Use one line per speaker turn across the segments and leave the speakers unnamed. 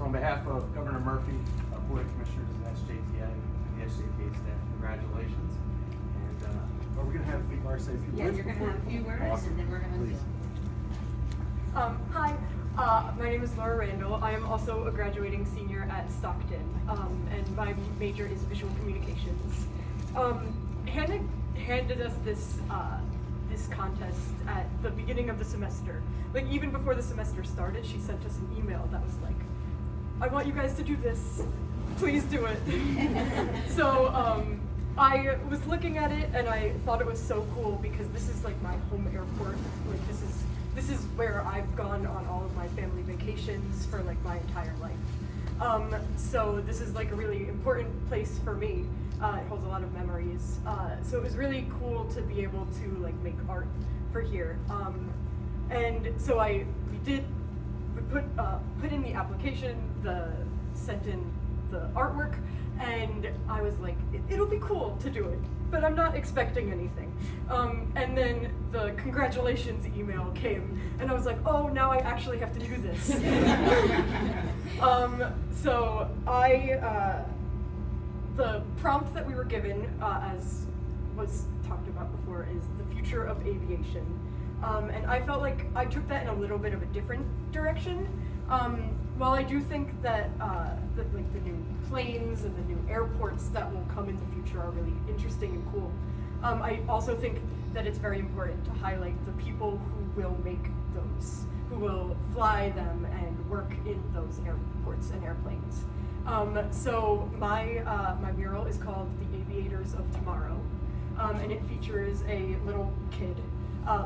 on behalf of Governor Murphy, Board of Commissioners, and SJTA, and the SJTA staff, congratulations. And are we going to have Laura say a few
Yeah,
words?
you're going to
before?
have a few words,
Awesome.
and then we're going to
Please.
Hi, my name is Laura Randall. I am also a graduating senior at Stockton, and my major is visual communications. Hannah handed us this contest at the beginning of the semester. Like, even before the semester started, she sent us an email that was like, I want you guys to do this. Please do it. So I was looking at it and I thought it was so cool because this is like my home airport. Like, this is where I've gone on all of my family vacations for like my entire life. So this is like a really important place for me. It holds a lot of memories. So it was really cool to be able to like make art for here. And so we put in the application, sent in the artwork, and I was like, it'll be cool to do it, but I'm not expecting anything. And then the congratulations email came, and I was like, oh, now I actually have to do this. So the prompt that we were given, as was talked about before, is the future of aviation. And I felt like I took that in a little bit of a different direction. While I do think that like the new planes and the new airports that will come in the future are really interesting and cool, I also think that it's very important to highlight the people who will make those, who will fly them and work in those airports and airplanes. So my mural is called The Aviators of Tomorrow, and it features a little kid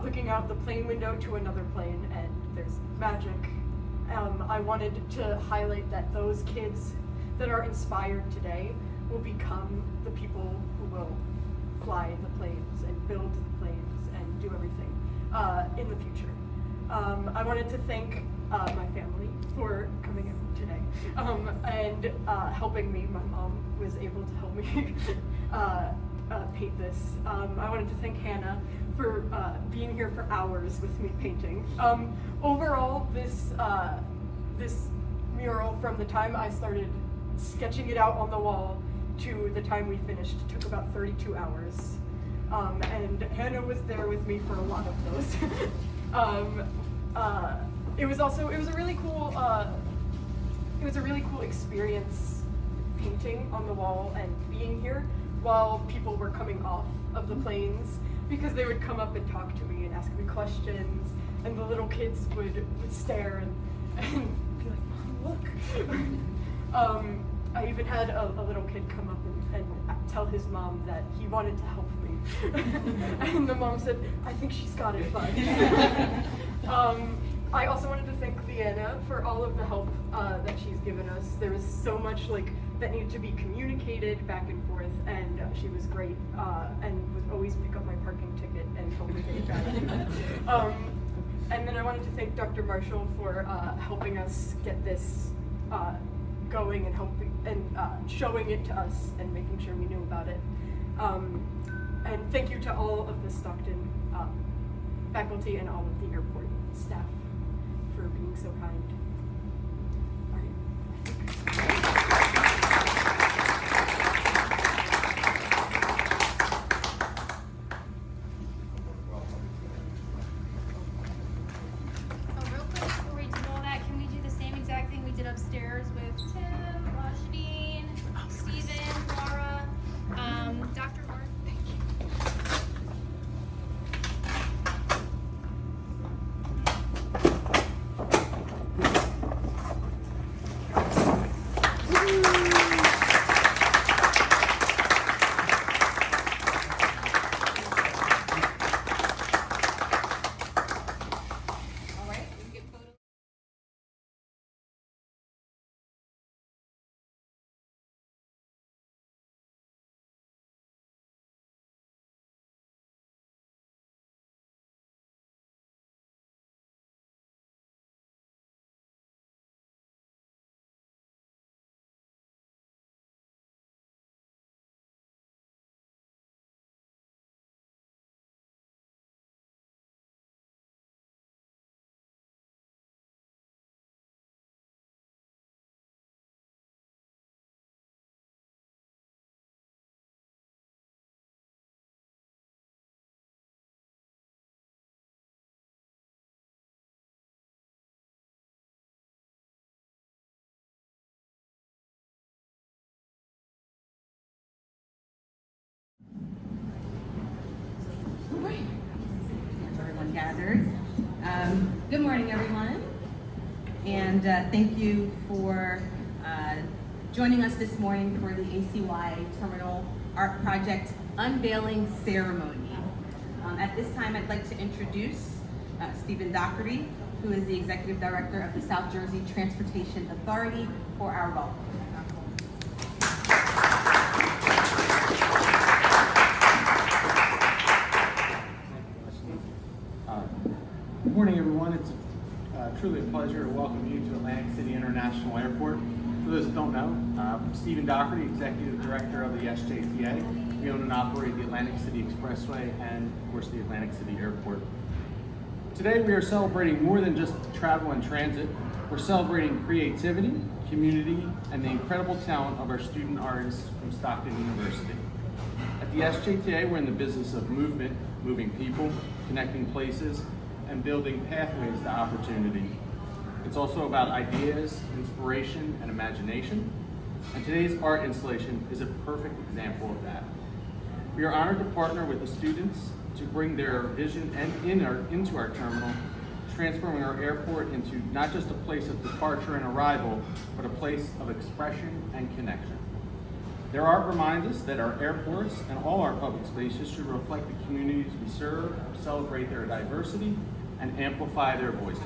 looking out the plane window to another plane, and there's magic. I wanted to highlight that those kids that are inspired today will become the people who will fly the planes and build the planes and do everything in the future. I wanted to thank my family for coming in today and helping me. My mom was able to help me paint this. I wanted to thank Hannah for being here for hours with me painting. Overall, this mural, from the time I started sketching it out on the wall to the time we finished, took about 32 hours. And Hannah was there with me for a lot of those. It was a really cool experience painting on the wall and being here while people were coming off of the planes, because they would come up and talk to me and ask me questions, and the little kids would stare and be like, Mom, look. I even had a little kid come up and tell his mom that he wanted to help me. And the mom said, I think she's got it, bud. I also wanted to thank Leanna for all of the help that she's given us. There was so much that needed to be communicated back and forth, and she was great and would always pick up my parking ticket and help me get it back. And then I wanted to thank Dr. Marshall for helping us get this going and showing it to us and making sure we knew about it. And thank you to all of the Stockton faculty and all of the airport staff for being so kind. All right.
Oh, real quick, before we do all that, can we do the same exact thing we did upstairs with Tim, Rajadine, Steven, Laura, Dr. Mark? Thank you.
gathered. Good morning, everyone. And thank you for joining us this morning for the ACY Terminal Art Project Unveiling Ceremony. At this time, I'd like to introduce Stephen Doherty, who is the Executive Director of the South Jersey Transportation Authority, for our welcome.
Good morning, everyone. It's truly a pleasure to welcome you to Atlantic City International Airport. For those that don't know, I'm Stephen Doherty, Executive Director of the SJTA. We own and operate the Atlantic City Expressway and, of course, the Atlantic City Airport. Today, we are celebrating more than just travel and transit. We're celebrating creativity, community, and the incredible talent of our student artists from Stockton University. At the SJTA, we're in the business of movement, moving people, connecting places, and building pathways to opportunity. It's also about ideas, inspiration, and imagination. And today's art installation is a perfect example of that. We are honored to partner with the students to bring their vision into our terminal, transforming our airport into not just a place of departure and arrival, but a place of expression and connection. Their art reminds us that our airports and all our public spaces should reflect the communities we serve, celebrate their diversity, and amplify their voices.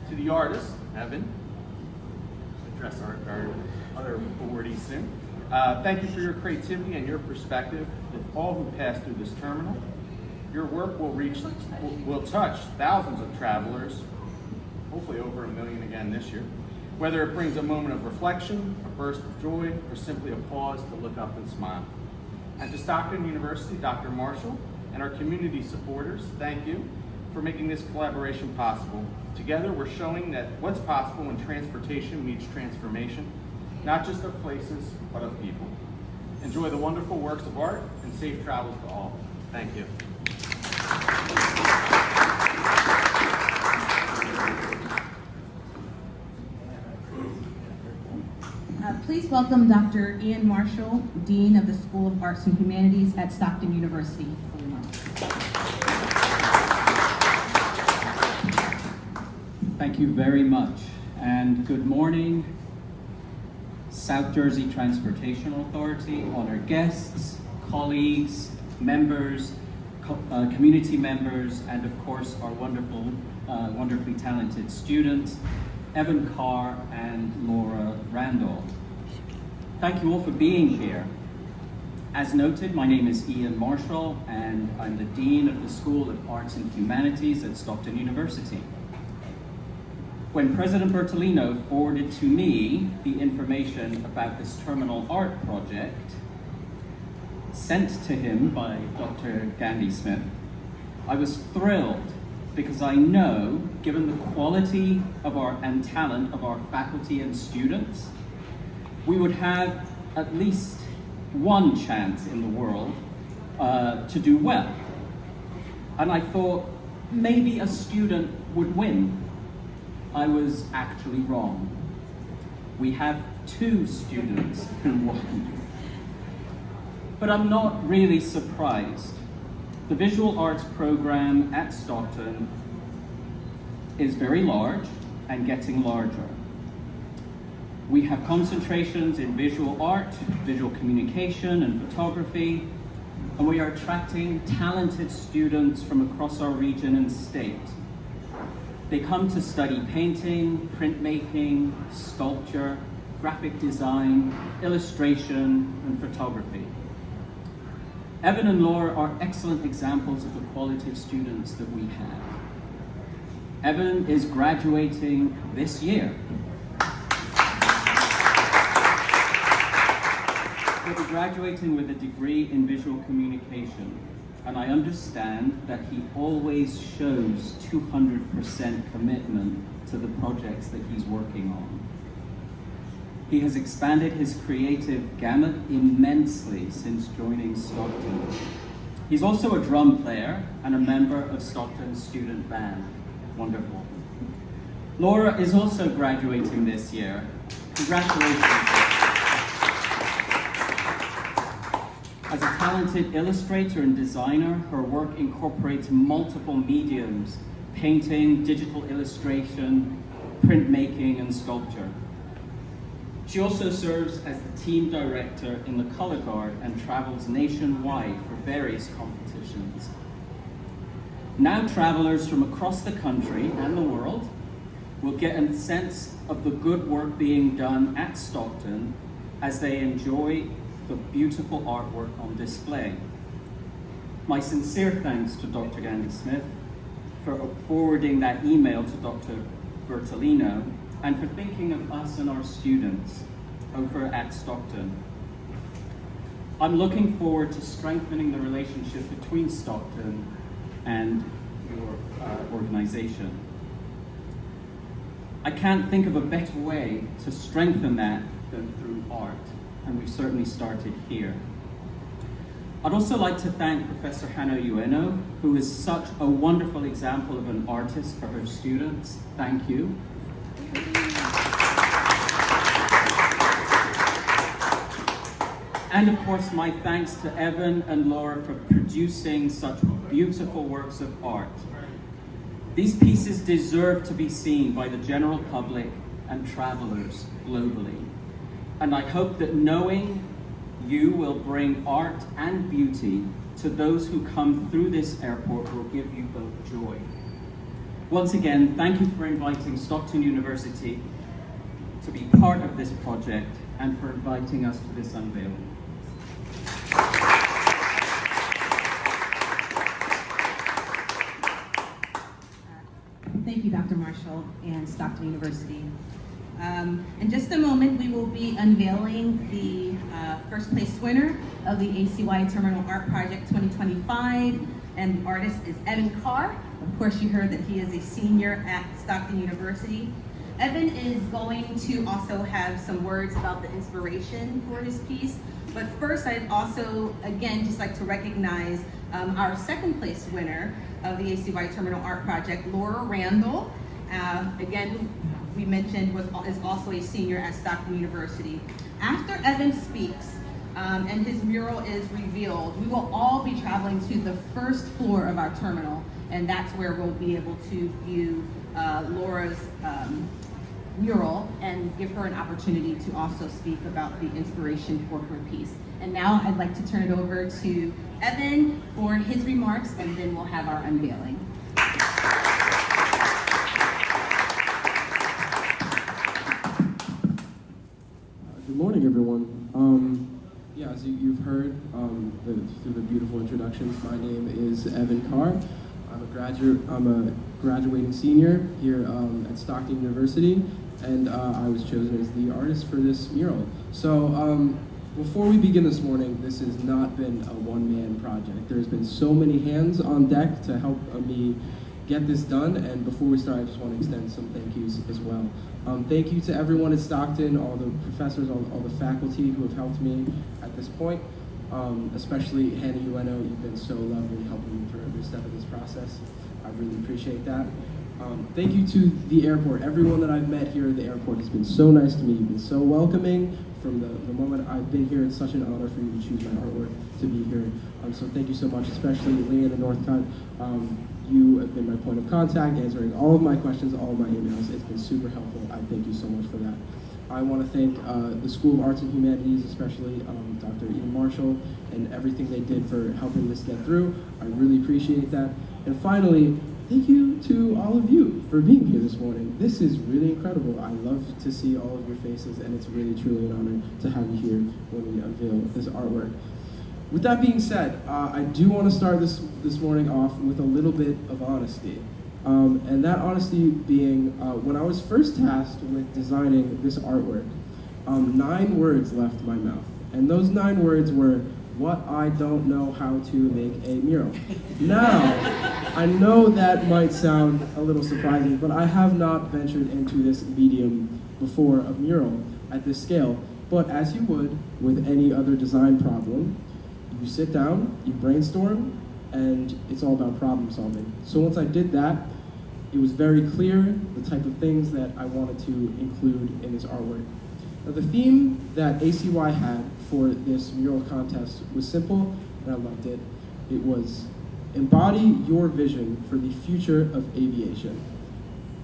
To the artist, Evan, address our other awardees soon. Thank you for your creativity and your perspective with all who pass through this terminal. Your work will touch thousands of travelers, hopefully over 1 million again this year, whether it brings a moment of reflection, a burst of joy, or simply a pause to look up and smile. And to Stockton University, Dr. Marshall, and our community supporters, thank you for making this collaboration possible. Together, we're showing that what's possible when transportation meets transformation, not just of places, but of people. Enjoy the wonderful works of art and safe travels to all. Thank you.
Please welcome Dr. Ian Marshall, Dean of the School of Arts and Humanities at Stockton University.
Thank you very much, and good morning, South Jersey Transportation Authority, honored guests, colleagues, members, community members, and of course our wonderfully talented students, Evan Carr and Laura Randall. Thank you all for being here. As noted, my name is Ian Marshall, and I'm the Dean of the School of Arts and Humanities at Stockton University. When President Bertolino forwarded to me the information about this terminal art project, sent to him by Dr. Gandhi Smith, I was thrilled because I know, given the quality of and talent of our faculty and students, we would have at least one chance in the world to do well. And I thought maybe a student would win. I was actually wrong. We have 2 students who won. But I'm not really surprised. The visual arts program at Stockton is very large and getting larger. We have concentrations in visual art, visual communication, and photography, and we are attracting talented students from across our region and state. They come to study painting, printmaking, sculpture, graphic design, illustration, and photography. Evan and Laura are excellent examples of the quality of students that we have. Evan is graduating this year. He'll be graduating with a degree in visual communication, and I understand that he always shows 200% commitment to the projects that he's working on. He has expanded his creative gamut immensely since joining Stockton. He's also a drum player and a member of Stockton's student band. Wonderful. Laura is also graduating this year. Congratulations. As a talented illustrator and designer, her work incorporates multiple mediums: painting, digital illustration, printmaking, and sculpture. She also serves as the team director in the Color Guard and travels nationwide for various competitions. Now travelers from across the country and the world will get a sense of the good work being done at Stockton as they enjoy the beautiful artwork on display. My sincere thanks to Dr. Gandhi Smith for forwarding that email to Dr. Bertolino and for thinking of us and our students over at Stockton. I'm looking forward to strengthening the relationship between Stockton and your organization. I can't think of a better way to strengthen that than through art, and we've certainly started here. I'd also like to thank Professor Hano Ueno, who is such a wonderful example of an artist for her students. Thank you. And of course, my thanks to Evan and Laura for producing such beautiful works of art. These pieces deserve to be seen by the general public and travelers globally. And I hope that knowing you will bring art and beauty to those who come through this airport will give you both joy. Once again, thank you for inviting Stockton University to be part of this project and for inviting us to this unveiling.
Thank you, Dr. Marshall and Stockton University. In just a moment, we will be unveiling the first place winner of the ACY Terminal Art Project 2025, and the artist is Evan Carr. Of course, you heard that he is a senior at Stockton University. Evan is going to also have some words about the inspiration for his piece, but first I'd also, again, just like to recognize our second place winner of the ACY Terminal Art Project, Laura Randall. Again, who we mentioned is also a senior at Stockton University. After Evan speaks and his mural is revealed, we will all be traveling to the first floor of our terminal, and that's where we'll be able to view Laura's mural and give her an opportunity to also speak about the inspiration for her piece. And now I'd like to turn it over to Evan for his remarks, and then we'll have our unveiling.
Good morning, everyone. Yeah, as you've heard through the beautiful introductions, my name is Evan Carr. I'm a graduating senior here at Stockton University, and I was chosen as the artist for this mural. So before we begin this morning, this has not been a one-man project. There's been so many hands on deck to help me get this done, and before we start, I just want to extend some thank yous as well. Thank you to everyone at Stockton, all the professors, all the faculty who have helped me at this point, especially Hannah Ueno. You've been so lovely helping me through every step of this process. I really appreciate that. Thank you to the airport. Everyone that I've met here at the airport has been so nice to me. You've been so welcoming. From the moment I've been here, it's such an honor for you to choose my artwork to be here. So thank you so much, especially Leanna Northcutt. You have been my point of contact, answering all of my questions, all of my emails. It's been super helpful. I thank you so much for that. I want to thank the School of Arts and Humanities, especially Dr. Ian Marshall, and everything they did for helping this get through. I really appreciate that. And finally, thank you to all of you for being here this morning. This is really incredible. I love to see all of your faces, and it's really, truly an honor to have you here when we unveil this artwork. With that being said, I do want to start this morning off with a little bit of honesty. And that honesty being, when I was first tasked with designing this artwork, 9 words left my mouth. And those 9 words were, what I don't know how to make a mural. Now, I know that might sound a little surprising, but I have not ventured into this medium before of mural at this scale. But as you would with any other design problem, you sit down, you brainstorm, and it's all about problem solving. So once I did that, it was very clear the type of things that I wanted to include in this artwork. Now, the theme that ACY had for this mural contest was simple, and I loved it. It was embody your vision for the future of aviation.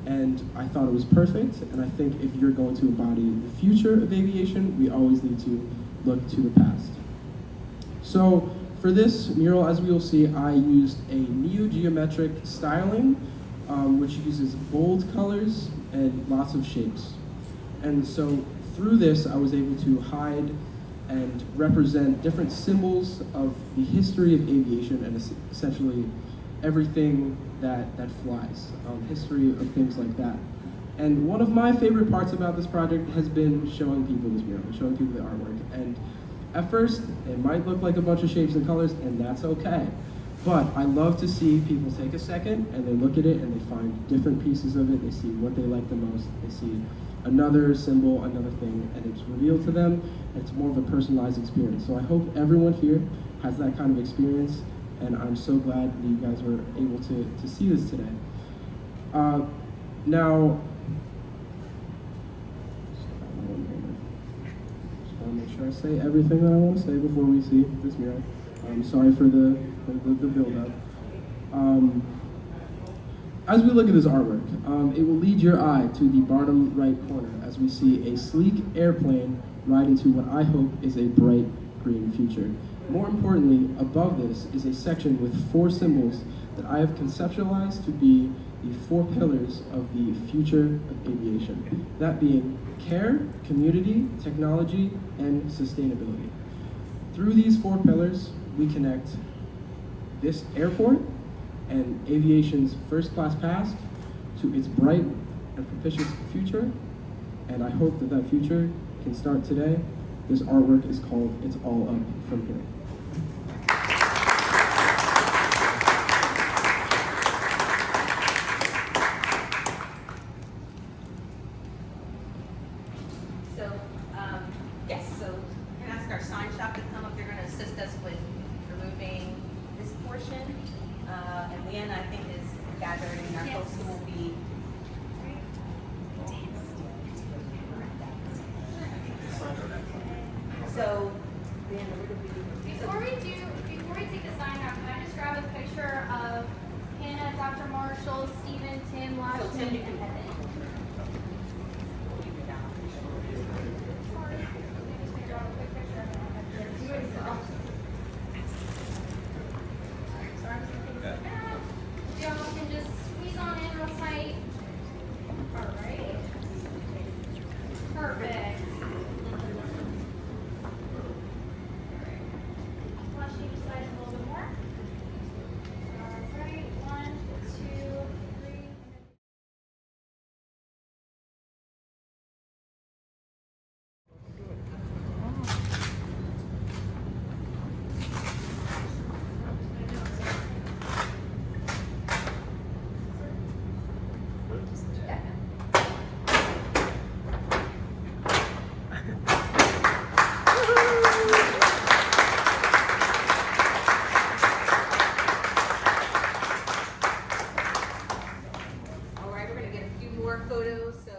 And I thought it was perfect, and I think if you're going to embody the future of aviation, we always need to look to the past. So for this mural, as we will see, I used a neo-geometric styling, which uses bold colors and lots of shapes. And so through this, I was able to hide and represent different symbols of the history of aviation and essentially everything that flies, history of things like that. And one of my favorite parts about this project has been showing people this mural, showing people the artwork. And at first, it might look like a bunch of shapes and colors, and that's okay. But I love to see people take a second and they look at it and they find different pieces of it, they see what they like the most, they see another symbol, another thing, and it's revealed to them, and it's more of a personalized experience. So I hope everyone here has that kind of experience, and I'm so glad that you guys were able to see this today. Now, just want to make sure I say everything that I want to say before we see this mural. I'm sorry for the build-up. As we look at this artwork, it will lead your eye to the bottom right corner as we see a sleek airplane ride into what I hope is a bright green future. More importantly, above this is a section with 4 symbols that I have conceptualized to be the 4 pillars of the future of aviation. That being care, community, technology, and sustainability. Through these 4 pillars, we connect this airport and aviation's first-class past to its bright and propitious future, and I hope that that future can start today. This artwork is called It's All Up From Here.
So I'm gonna ask our sign shop to come up. They're gonna assist us with removing this portion. And Leanna, I think, is gathering our
Yes.
folks who will be. So, Leanna, we're gonna be.
Before we take the sign out, can I just grab a picture of Hannah, Dr. Marshall, Stephen, Tim,
So
Lashman,
Tim, you
and
can
Evan? Sorry. Let me just draw a quick picture of Hannah. You as well. Sorry, I'm just gonna take this out. Y'all can just squeeze on in real tight. All right. Perfect. Watch each side a little bit more. All right, 1, 2, 3.
All right, we're gonna get a few more photos. So